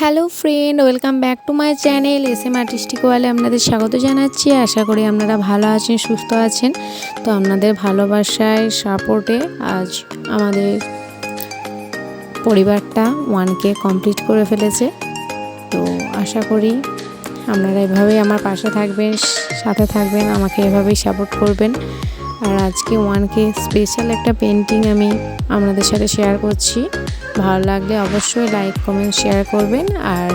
Hello friend, welcome back to my channel SM artistic ওয়ালে আপনাদের স্বাগত জানাচ্ছি। আশা করি আপনারা ভালো আছেন, সুস্থ আছেন। তো আপনাদের ভালোবাসায় সাপোর্টে আজ আমাদের পরিবারটা 1K কমপ্লিট করে ফেলেছে। তো আশা করি আপনারা এভাবেই আমার পাশে থাকবেন, সাথে থাকবেন, আমাকে এভাবেই সাপোর্ট করবেন। আর আজকে 1K স্পেশাল একটা পেন্টিং আমি আপনাদের সাথে শেয়ার করছি। ভালো লাগলে অবশ্যই লাইক, কমেন্ট, শেয়ার করবেন। আর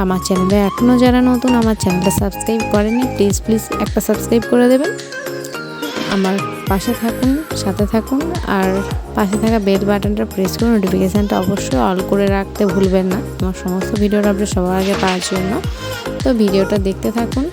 আমার চ্যানেলে এখনও যারা নতুন আমার চ্যানেলটা সাবস্ক্রাইব করেনি, প্লিজ একটা সাবস্ক্রাইব করে দেবেন। আমার পাশে থাকুন, সাথে থাকুন, আর পাশে থাকা বেল বাটনটা প্রেস করে নোটিফিকেশানটা অবশ্যই অল করে রাখতে ভুলবেন না, আমার সমস্ত ভিডিওর আপডেট সবার আগে পাওয়ার জন্য। তো ভিডিওটা দেখতে থাকুন।